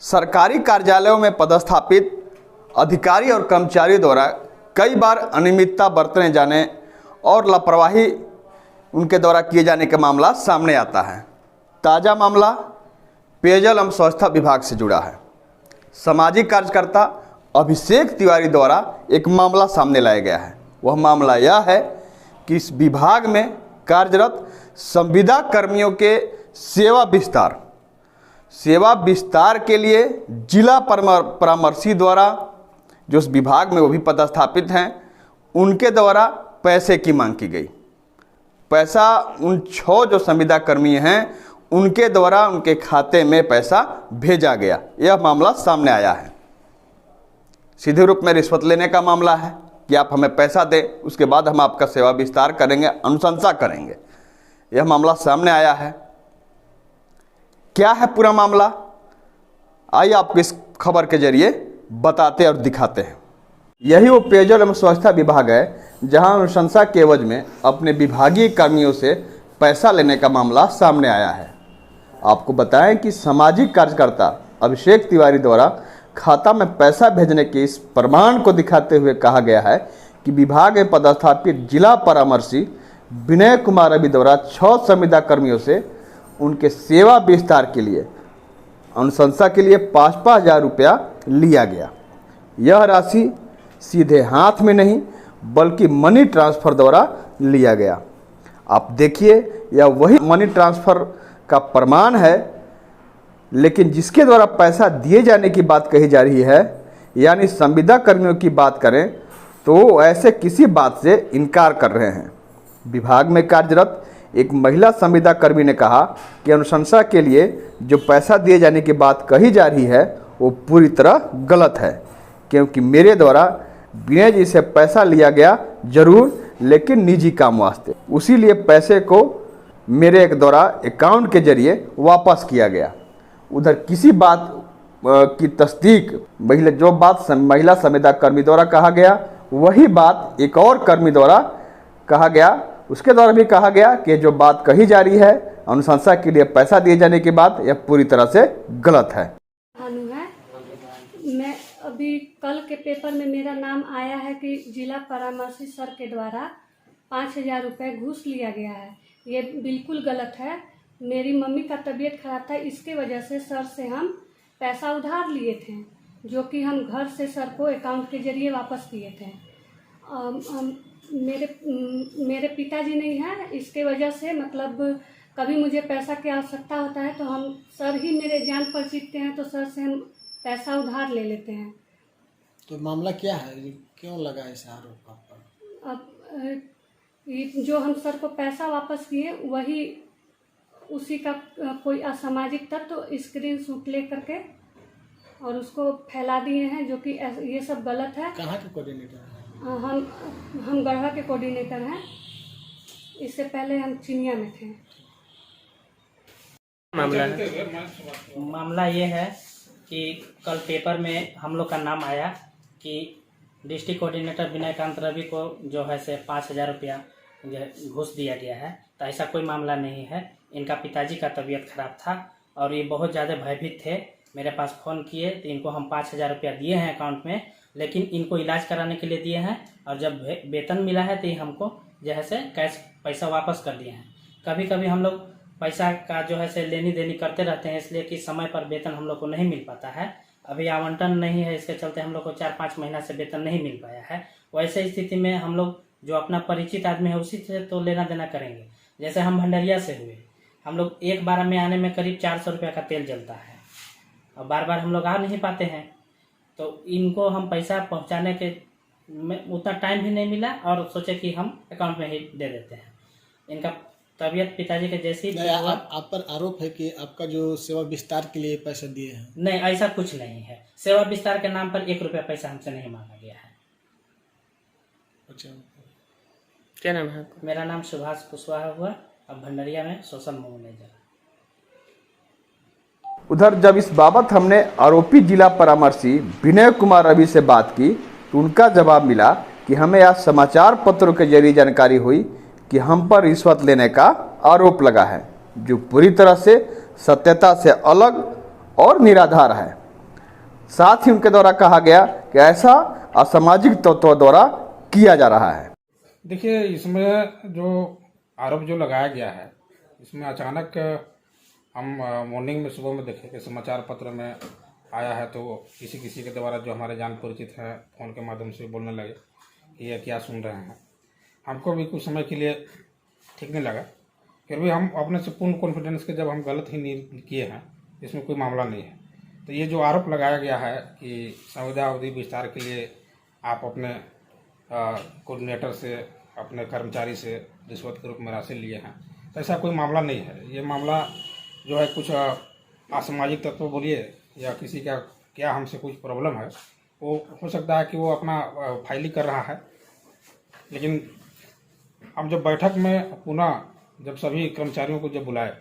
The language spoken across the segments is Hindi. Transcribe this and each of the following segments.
सरकारी कार्यालयों में पदस्थापित अधिकारी और कर्मचारियों द्वारा कई बार अनियमितता बरतने जाने और लापरवाही उनके द्वारा किए जाने का मामला सामने आता है। ताज़ा मामला पेयजल एवं स्वच्छता विभाग से जुड़ा है। सामाजिक कार्यकर्ता अभिषेक तिवारी द्वारा एक मामला सामने लाया गया है। वह मामला यह है कि इस विभाग में कार्यरत संविदा कर्मियों के सेवा विस्तार के लिए जिला परामर्शी द्वारा, जो उस विभाग में वो भी पदस्थापित हैं, उनके द्वारा पैसे की मांग की गई। पैसा उन 6 जो संविदा कर्मी हैं उनके द्वारा उनके खाते में पैसा भेजा गया। यह मामला सामने आया है। सीधे रूप में रिश्वत लेने का मामला है कि आप हमें पैसा दें, उसके बाद हम आपका सेवा विस्तार करेंगे, अनुशंसा करेंगे। यह मामला सामने आया है। क्या है पूरा मामला, आइए आपको इस खबर के जरिए बताते और दिखाते हैं। यही वो पेयजल एवं स्वच्छता विभाग है जहां अनुशंसा के एवज में अपने विभागीय कर्मियों से पैसा लेने का मामला सामने आया है। आपको बताएं कि सामाजिक कार्यकर्ता अभिषेक तिवारी द्वारा खाता में पैसा भेजने के इस प्रमाण को दिखाते हुए कहा गया है कि विभाग में पदस्थापित जिला परामर्शी विनय कुमार रवि द्वारा 6 संविदा कर्मियों से उनके सेवा विस्तार के लिए अनुशंसा के लिए 5-5 हज़ार रुपया लिया गया। यह राशि सीधे हाथ में नहीं बल्कि मनी ट्रांसफ़र द्वारा लिया गया। आप देखिए, यह वही मनी ट्रांसफ़र का प्रमाण है, लेकिन जिसके द्वारा पैसा दिए जाने की बात कही जा रही है, यानी संविदा कर्मियों की बात करें तो ऐसे किसी बात से इनकार कर रहे हैं। विभाग में कार्यरत एक महिला संविदा कर्मी ने कहा कि अनुशंसा के लिए जो पैसा दिए जाने की बात कही जा रही है वो पूरी तरह गलत है, क्योंकि मेरे द्वारा विनय जी से पैसा लिया गया जरूर, लेकिन निजी काम वास्ते। उसी लिए पैसे को मेरे एक द्वारा अकाउंट के जरिए वापस किया गया। उधर किसी बात की तस्दीक महिला संविदा कर्मी द्वारा कहा गया, वही बात एक और कर्मी द्वारा कहा गया। उसके द्वारा भी कहा गया कि जो बात कही जा रही है अनुशंसा के लिए पैसा दिए जाने की बात, यह पूरी तरह से गलत है। मैं अभी कल के पेपर में मेरा नाम आया है कि जिला परामर्शी सर के द्वारा 5,000 रुपये घूस लिया गया है। ये बिल्कुल गलत है। मेरी मम्मी का तबीयत खराब था, इसके वजह से सर से हम पैसा उधार लिए थे, जो कि हम घर से सर को अकाउंट के जरिए वापस किए थे। मेरे पिताजी नहीं है, इसके वजह से मतलब कभी मुझे पैसा की आवश्यकता होता है तो हम सर ही मेरे जान परिचित हैं, तो सर से हम पैसा उधार ले लेते हैं। तो मामला क्या है, क्यों लगा ऐसा आरोप आप पर? अब जो हम सर को पैसा वापस किए वही उसी का कोई असामाजिक तत्व तो स्क्रीन शॉट ले करके और उसको फैला दिए हैं, जो कि ये सब गलत है। कहाँ के कोऑर्डिनेटर हैं? हम गढ़वा के कोऑर्डिनेटर हैं। इससे पहले हम चिनिया में थे। मामला ये है कि कल पेपर में हम लोग का नाम आया कि डिस्ट्रिक्ट कोऑर्डिनेटर विनयकांत रवि को जो है से 5,000 रुपया घूस दिया गया है। तो ऐसा कोई मामला नहीं है। इनका पिताजी का तबीयत खराब था और ये बहुत ज़्यादा भयभीत थे। मेरे पास फ़ोन किए तो इनको हम 5,000 रुपया दिए हैं अकाउंट में, लेकिन इनको इलाज कराने के लिए दिए हैं और जब वेतन मिला है तो ये हमको जो है से कैश पैसा वापस कर दिए हैं। कभी कभी हम लोग पैसा का जो है से लेनी देनी करते रहते हैं, इसलिए कि समय पर वेतन हम लोग को नहीं मिल पाता है। अभी आवंटन नहीं है, इसके चलते हम लोग को 4-5 महीना से वेतन नहीं मिल पाया है। वैसे स्थिति में हम लोग जो अपना परिचित आदमी है उसी से तो लेना देना करेंगे। जैसे हम भंडरिया से हुए, हम लोग एक बार में आने में करीब 400 रुपये का तेल जलता है और बार बार हम लोग आ नहीं पाते हैं, तो इनको हम पैसा पहुंचाने के में उतना टाइम भी नहीं मिला और सोचे कि हम अकाउंट में ही दे देते हैं। इनका तबीयत पिताजी के जैसी आप पर आरोप है कि आपका जो सेवा विस्तार के लिए पैसा दिए हैं। नहीं, ऐसा कुछ नहीं है। सेवा विस्तार के नाम पर 1 रुपया पैसा हमसे नहीं मांगा गया है। अच्छा, क्या नाम है? मेरा नाम सुभाष कुशवाहा हुआ, अब भंडरिया में सोशल मैनेजर। उधर जब इस बाबत हमने आरोपी जिला परामर्शी विनय कुमार रवि से बात की तो उनका जवाब मिला कि हमें आज समाचार पत्रों के जरिए जानकारी हुई कि हम पर रिश्वत लेने का आरोप लगा है, जो पूरी तरह से सत्यता से अलग और निराधार है। साथ ही उनके द्वारा कहा गया कि ऐसा असामाजिक तत्वों द्वारा किया जा रहा है। देखिए, इसमें जो आरोप जो लगाया गया है, इसमें अचानक हम मॉर्निंग में सुबह में देखे कि समाचार पत्र में आया है, तो किसी के द्वारा जो हमारे जान परिचित हैं फ़ोन के माध्यम से बोलने लगे कि ये क्या सुन रहे हैं। हमको भी कुछ समय के लिए ठीक नहीं लगा, फिर भी हम अपने से पूर्ण कॉन्फिडेंस के जब हम गलत ही नहीं किए हैं, इसमें कोई मामला नहीं है। तो ये जो आरोप लगाया गया है कि संविदा अवधि विस्तार के लिए आप अपने कोऑर्डिनेटर से, अपने कर्मचारी से रिश्वत के रूप में राशि लिए हैं, तो ऐसा कोई मामला नहीं है। ये मामला जो है कुछ असामाजिक तत्व बोलिए या किसी का क्या हमसे कुछ प्रॉब्लम है, वो हो सकता है कि वो अपना फाइलिंग कर रहा है। लेकिन हम जब बैठक में पुनः जब सभी कर्मचारियों को जब बुलाए,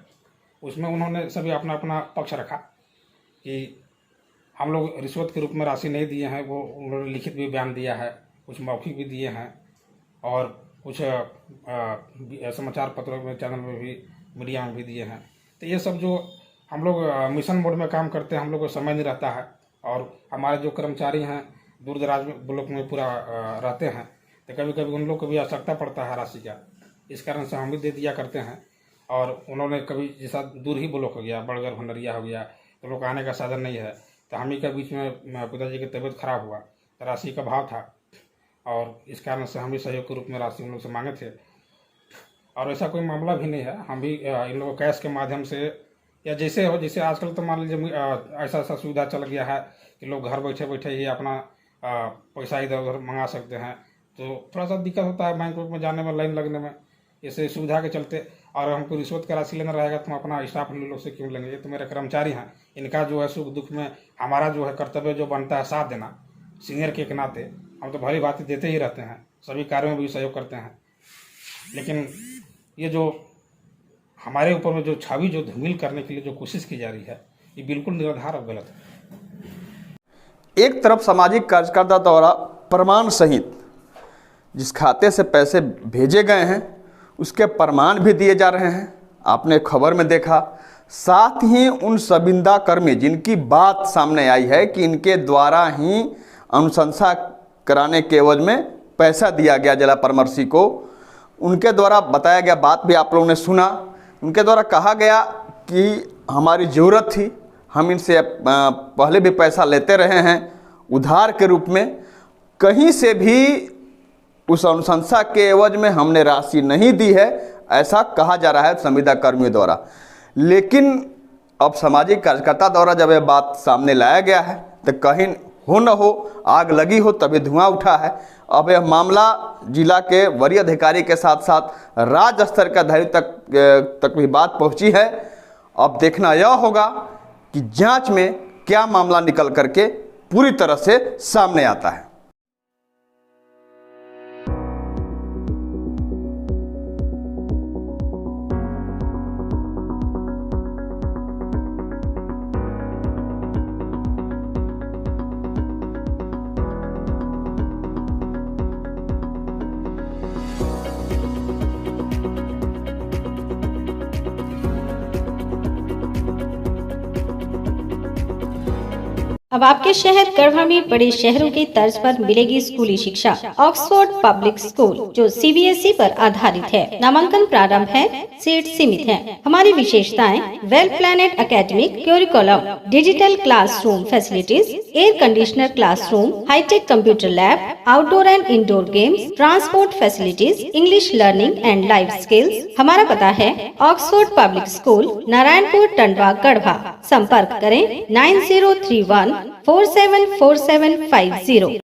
उसमें उन्होंने सभी अपना अपना पक्ष रखा कि हम लोग रिश्वत के रूप में राशि नहीं दिए हैं। वो उन्होंने लिखित भी बयान दिया है, कुछ मौखिक भी दिए हैं और कुछ समाचार पत्रों में, चैनल में भी, मीडिया में भी दिए हैं। तो ये सब जो हम लोग मिशन मोड में काम करते हैं, हम लोग को समय नहीं रहता है और हमारे जो कर्मचारी हैं दूर दराज में ब्लॉक में पूरा रहते हैं, तो कभी कभी उन लोग को भी आवश्यकता पड़ता है राशि का। इस कारण से हम भी दे दिया करते हैं। और उन्होंने कभी जैसा दूर ही ब्लॉक हो गया, बड़गर भंडरिया हो गया, तो लोग आने का साधन नहीं है, तो हम ही के बीच में पिताजी की तबीयत खराब हुआ, तो राशि का भाव था और इस कारण से हम भी सहयोग के रूप में राशि उन लोग से मांगे थे। और ऐसा कोई मामला भी नहीं है। हम भी इन लोगों कैश के माध्यम से या जैसे हो, जैसे आजकल तो मान लीजिए ऐसा सुविधा चल गया है कि लोग घर बैठे बैठे ही अपना पैसा इधर उधर मंगा सकते हैं, तो थोड़ा सा दिक्कत होता है बैंक में जाने में, लाइन लगने में, ऐसे सुविधा के चलते। और हमको रिश्वत का राशि लेना रहेगा तो हम अपना स्टाफ लोग से क्यों लेंगे? ये तो मेरे कर्मचारी हैं, इनका जो है सुख दुख में हमारा जो है कर्तव्य जो बनता है साथ देना, सीनियर के नाते हम तो भली बातें देते ही रहते हैं, सभी कार्यों में भी सहयोग करते हैं। लेकिन ये जो हमारे ऊपर में जो छवि जो धूमिल करने के लिए जो कोशिश की जा रही है, ये बिल्कुल निराधार और गलत है। एक तरफ सामाजिक कार्यकर्ता द्वारा प्रमाण सहित जिस खाते से पैसे भेजे गए हैं उसके प्रमाण भी दिए जा रहे हैं, आपने खबर में देखा। साथ ही उन संविदा कर्मी जिनकी बात सामने आई है कि इनके द्वारा ही अनुशंसा कराने के एवज में पैसा दिया गया जिला परामर्शी को, उनके द्वारा बताया गया बात भी आप लोगों ने सुना। उनके द्वारा कहा गया कि हमारी ज़रूरत थी, हम इनसे पहले भी पैसा लेते रहे हैं उधार के रूप में, कहीं से भी उस अनुशंसा के एवज में हमने राशि नहीं दी है, ऐसा कहा जा रहा है संविदा कर्मियों द्वारा। लेकिन अब सामाजिक कार्यकर्ता द्वारा जब यह बात सामने लाया गया है तो कहीं हो न हो आग लगी हो तभी धुआं उठा है। अब यह मामला जिला के वरीय अधिकारी के साथ साथ राज्य स्तर के अधिकारी तक भी बात पहुंची है। अब देखना यह होगा कि जांच में क्या मामला निकल करके पूरी तरह से सामने आता है। अब आपके शहर गढ़वा में बड़े शहरों के तर्ज पर मिलेगी स्कूली शिक्षा। ऑक्सफोर्ड पब्लिक स्कूल जो सीबीएसई पर आधारित है। नामांकन प्रारंभ है, सीट सीमित है। हमारी विशेषताएं well planned academic curriculum, digital classroom facilities, air conditioner classroom, hitech computer lab, outdoor and indoor games, transport facilities, English learning and life skills. हमारा पता है Oxford public school, Narayanpur, Tandwa, Garhwa. संपर्क करें 9031 474750।